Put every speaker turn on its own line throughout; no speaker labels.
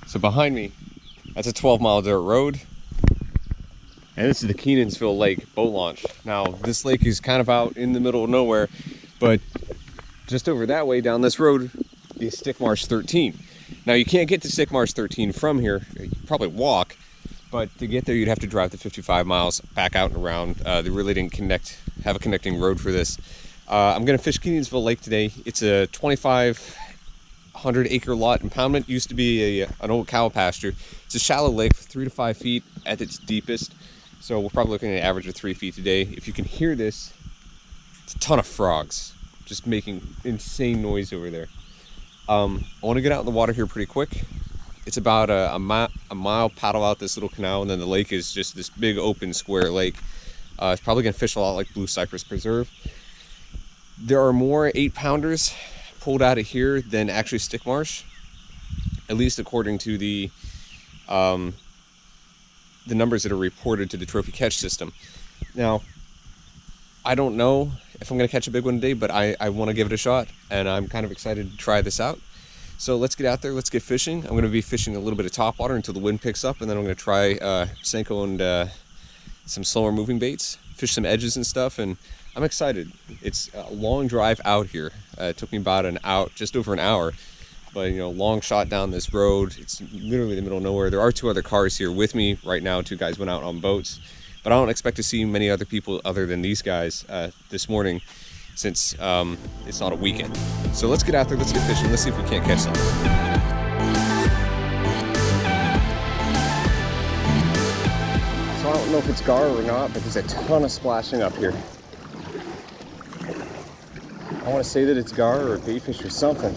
So behind me, that's a 12-mile dirt road. And this is the Kenansville Lake boat launch. Now, this lake is kind of out in the middle of nowhere, but just over that way down this road is Stick Marsh 13. Now, you can't get to Stick Marsh 13 from here. You can probably walk, but to get there, you'd have to drive the 55 miles back out and around. They really didn't have a connecting road for this. I'm gonna fish Kenansville Lake today. It's a 2,500 acre lot impoundment. Used to be an old cow pasture. It's a shallow lake, 3 to 5 feet at its deepest. So we're probably looking at an average of 3 feet today. If you can hear this, it's a ton of frogs just making insane noise over there. I want to get out in the water here pretty quick. It's about a mile paddle out this little canal, and then the lake is just this big open square lake. It's probably going to fish a lot like Blue Cypress Preserve. There are more 8-pounders pulled out of here than actually Stick Marsh, at least according to the numbers that are reported to the trophy catch system. Now, I don't know if I'm going to catch a big one today, but I want to give it a shot, and I'm kind of excited to try this out. So let's get out there, let's get fishing. I'm going to be fishing a little bit of topwater until the wind picks up, and then I'm going to try Senko and some slower moving baits, fish some edges and stuff, and I'm excited. It's a long drive out here. It took me about just over an hour. But, you know, long shot down this road. It's literally the middle of nowhere. There are 2 other cars here with me right now. 2 guys went out on boats. But I don't expect to see many other people other than these guys this morning, since it's not a weekend. So let's get out there, let's get fishing, let's see if we can't catch something. So I don't know if it's gar or not, but there's a ton of splashing up here. I want to say that it's gar or baitfish or something.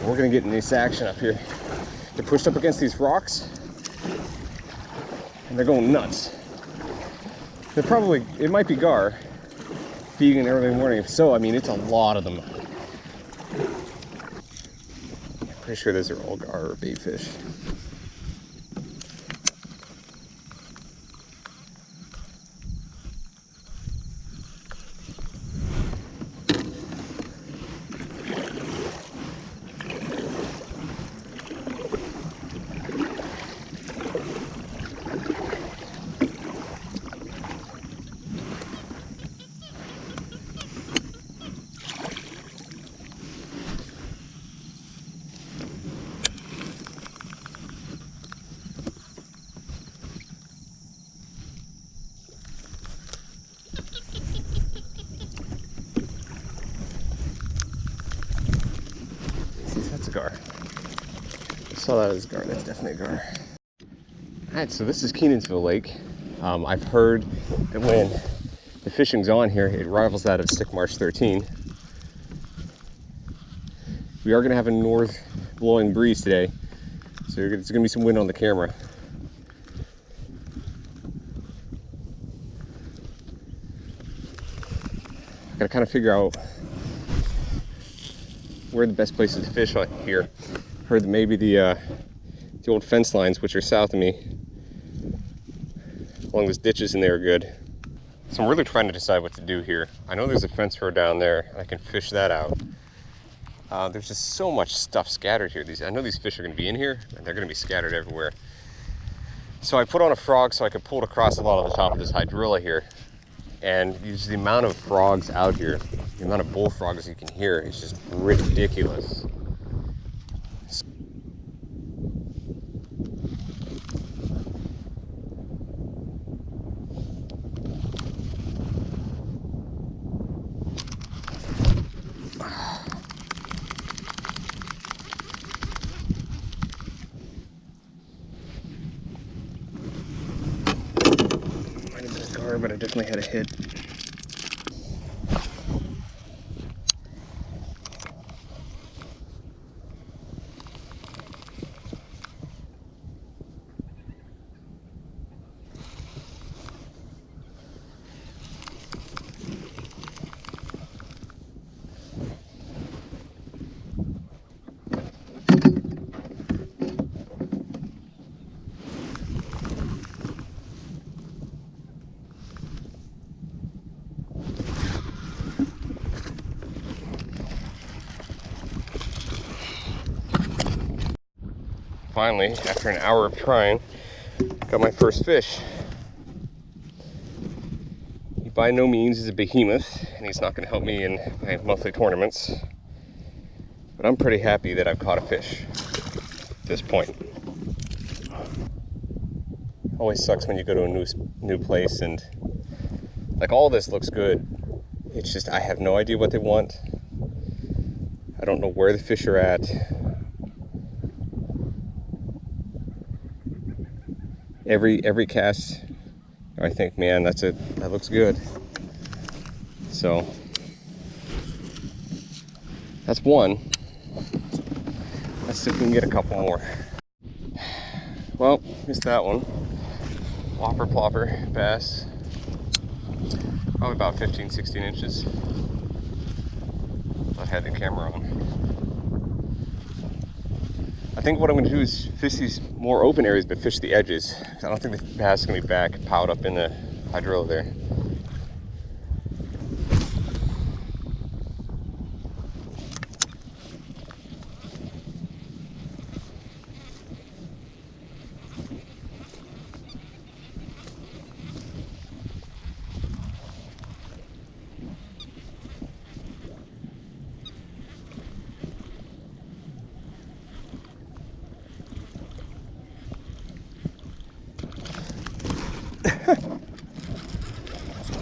We're gonna get in this action up here. They're pushed up against these rocks and they're going nuts. It might be gar feeding early morning. If so, I mean, it's a lot of them. I'm pretty sure those are all gar or baitfish. That's a gar. I saw that as a gar. That's definitely a gar. Alright, so this is Kenansville Lake. I've heard that when the fishing's on here, it rivals that of Stick Marsh 13. We are going to have a north blowing breeze today, so there's going to be some wind on the camera. Got to kind of figure out where the best places to fish on here. Heard that maybe the old fence lines, which are south of me, along those ditches in there, are good. So I'm really trying to decide what to do here. I know there's a fence row down there, and I can fish that out. There's just so much stuff scattered here. I know these fish are going to be in here, and they're going to be scattered everywhere. So I put on a frog so I could pull it across a lot of the top of this hydrilla here. And the amount of frogs out here, the amount of bullfrogs you can hear is just ridiculous. Might have been a gar, but I definitely had a hit. finally, after an hour of trying, got my first fish. He by no means is a behemoth, and he's not going to help me in my monthly tournaments. But I'm pretty happy that I've caught a fish at this point. Always sucks when you go to a new place and like all this looks good. It's just I have no idea what they want. I don't know where the fish are at. Every cast, I think, man, that looks good. So that's one. Let's see if we can get a couple more. Well, missed that one. Whopper plopper bass. Probably about 15, 16 inches. I had the camera on. I think what I'm gonna do is fish these more open areas, but fish the edges. I don't think the bass is gonna be back piled up in the hydrilla there.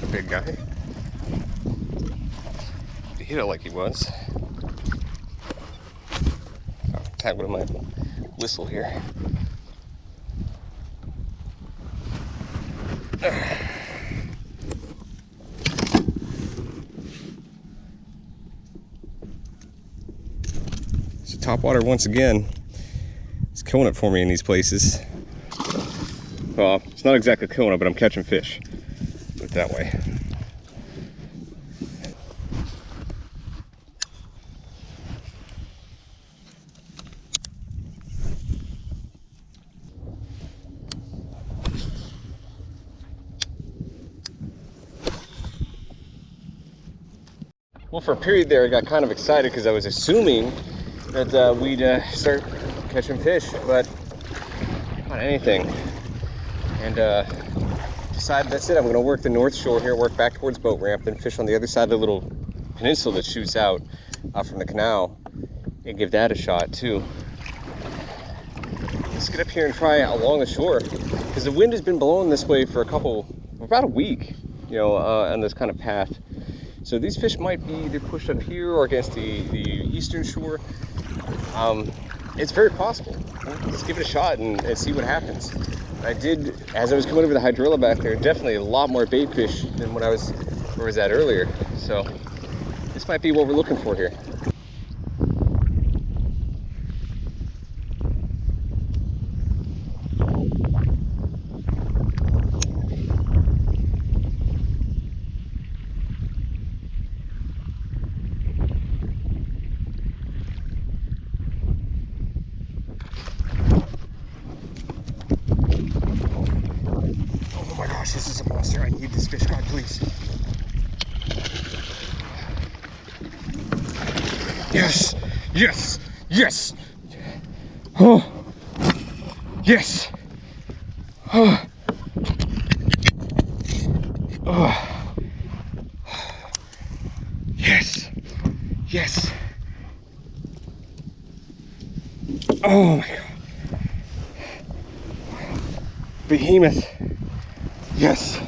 A big guy. He hit it like he was. Oh, tag with my whistle here. So topwater once again is killing it for me in these places. Well, it's not exactly killing it, but I'm catching fish. Put it that way. Well, for a period there, I got kind of excited because I was assuming that we'd start catching fish, but not anything. And decided that's it. I'm going to work the north shore here, work back towards boat ramp, then fish on the other side of the little peninsula that shoots out from the canal, and give that a shot too. Let's get up here and try along the shore, because the wind has been blowing this way for about a week, you know, on this kind of path. So these fish might be either pushed up here or against the eastern shore. It's very possible. Let's give it a shot and see what happens. I did, as I was coming over the hydrilla back there, definitely a lot more bait fish than where I was at earlier. So this might be what we're looking for here. This is a monster. I need this fish. God, please. Yes, yes, yes. Oh, yes. Oh, oh. Yes, yes. Oh my God. Behemoth. Yes,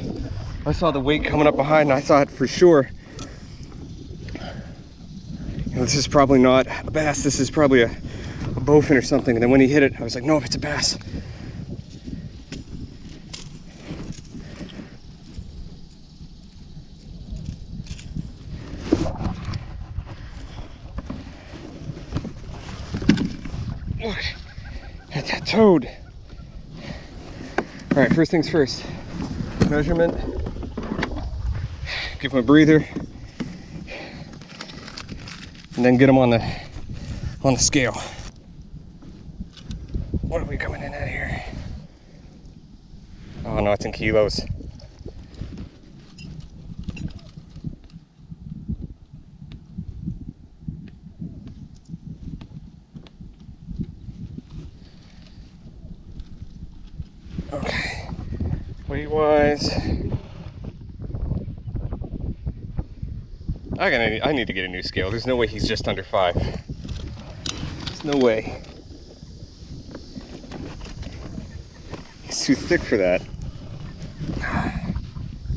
I saw the weight coming up behind and I thought for sure, you know, this is probably not a bass, this is probably a bowfin or something. And then when he hit it, I was like, no, it's a bass. Look at that toad. All right, first things first. Measurement, give him a breather, and then get him on the scale. What are we coming in at here? Oh no, it's in kilos. Okay, weight-wise, I need to get a new scale. There's no way he's just under 5. There's no way. He's too thick for that.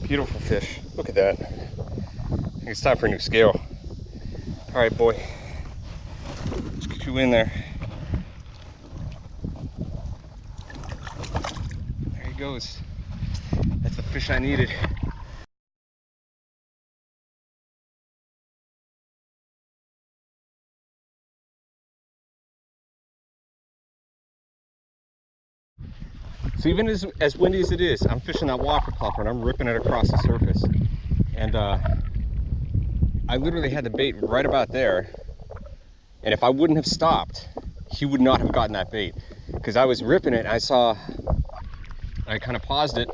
Beautiful fish. Look at that. I think it's time for a new scale. All right, boy. Let's get you in there. There he goes. That's the fish I needed. So even as windy as it is, I'm fishing that whopper plopper and I'm ripping it across the surface. And I literally had the bait right about there. And if I wouldn't have stopped, he would not have gotten that bait. Because I was ripping it, and I kind of paused it,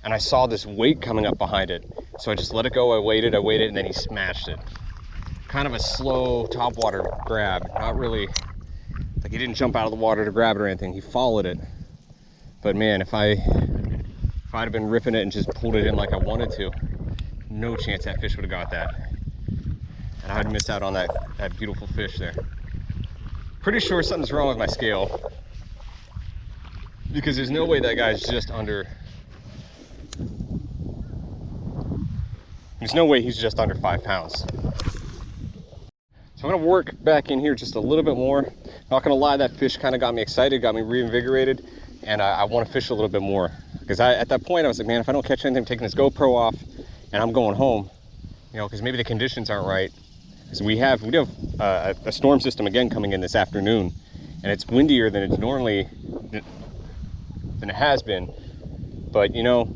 and I saw this weight coming up behind it. So I just let it go, I waited, and then he smashed it. Kind of a slow topwater grab, not really, like he didn't jump out of the water to grab it or anything, he followed it. But man, if I'd have been ripping it and just pulled it in like I wanted to, no chance that fish would have got that. And I'd miss out on that beautiful fish there. Pretty sure something's wrong with my scale, because there's no way that guy's just under, there's no way he's just under 5 pounds. So I'm gonna work back in here just a little bit more. Not gonna lie, that fish kind of got me excited, got me reinvigorated, and I want to fish a little bit more. Because at that point I was like, man, if I don't catch anything, I'm taking this GoPro off and I'm going home. You know, because maybe the conditions aren't right. Because we have a storm system again coming in this afternoon, and it's windier than it's normally than it has been. But you know,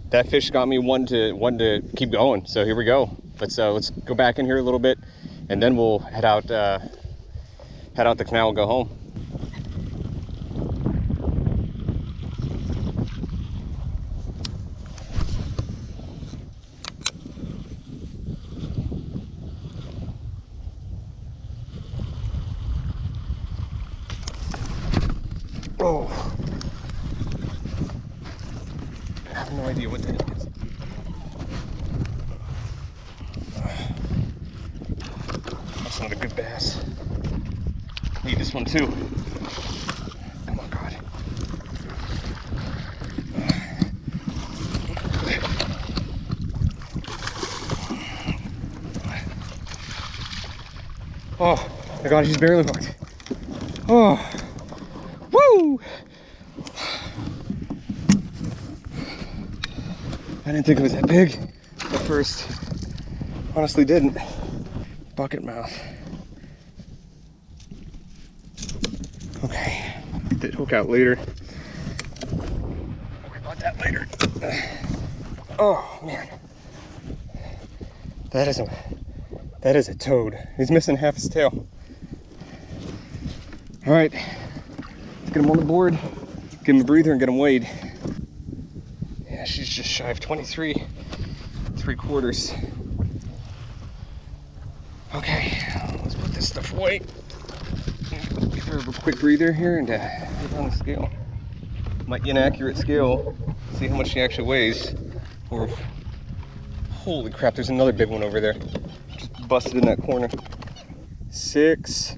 that fish got me one to keep going. So here we go. Let's go back in here a little bit, and then we'll head out the canal and go home. Oh, I have no idea what that is. That's not a good bass. Need this one too. Come on, God. Oh my God, he's barely hooked. Oh. Woo! I didn't think it was that big at first. Honestly didn't. Bucket mouth. Okay, get that hook out later. I'll worry about that later. Oh man. That is a toad. He's missing half his tail. All right. Let's get him on the board, give him a breather, and get him weighed. Yeah, she's just shy of 23 3/4. Okay, let's put this stuff away. Give her a quick breather here and put it on the scale. My inaccurate scale. See how much she actually weighs. Or holy crap! There's another big one over there. Just busted in that corner. 6.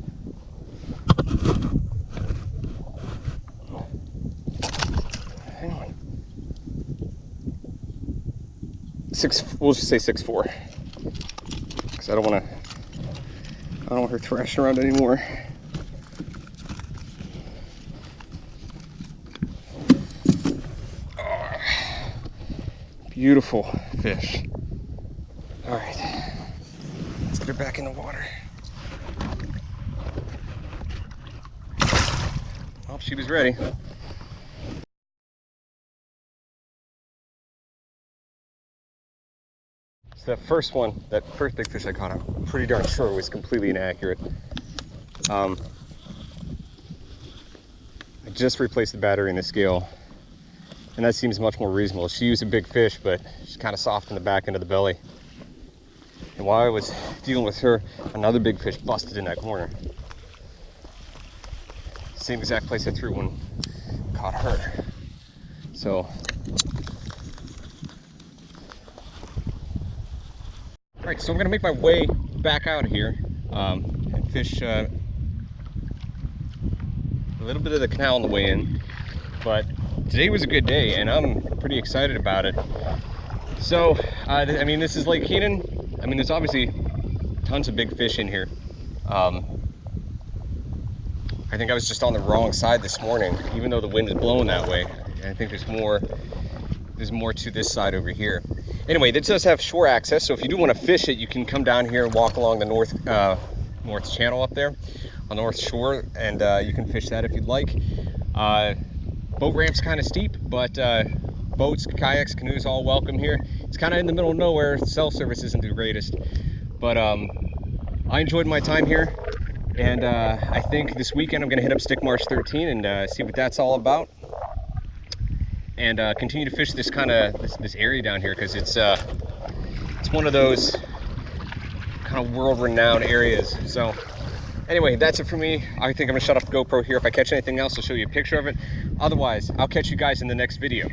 We'll just say 6'4", because I don't want her thrashing around anymore. Oh, beautiful fish. All right, let's get her back in the water. Well, she was ready. So that first big fish I caught, I'm pretty darn sure was completely inaccurate. I just replaced the battery in the scale, and that seems much more reasonable. She used a big fish, but she's kind of soft in the back end of the belly. And while I was dealing with her, another big fish busted in that corner. Same exact place I threw one caught her. So, all right, so I'm gonna make my way back out of here and fish a little bit of the canal on the way in. But today was a good day, and I'm pretty excited about it. So, I mean, this is Lake Kenan. I mean, there's obviously tons of big fish in here. I think I was just on the wrong side this morning, even though the wind is blowing that way. I think there's more to this side over here. Anyway, this does have shore access, so if you do want to fish it, you can come down here and walk along the north channel up there on the north shore, and you can fish that if you'd like. Boat ramp's kind of steep, but boats, kayaks, canoes, all welcome here. It's kind of in the middle of nowhere. Cell service isn't the greatest, but I enjoyed my time here, and I think this weekend I'm going to hit up Stick Marsh 13 and see what that's all about, and continue to fish this this area down here, because it's one of those kind of world-renowned areas. So anyway, that's it for me. I think I'm gonna shut off the GoPro here. If I catch anything else, I'll show you a picture of it. Otherwise, I'll catch you guys in the next video.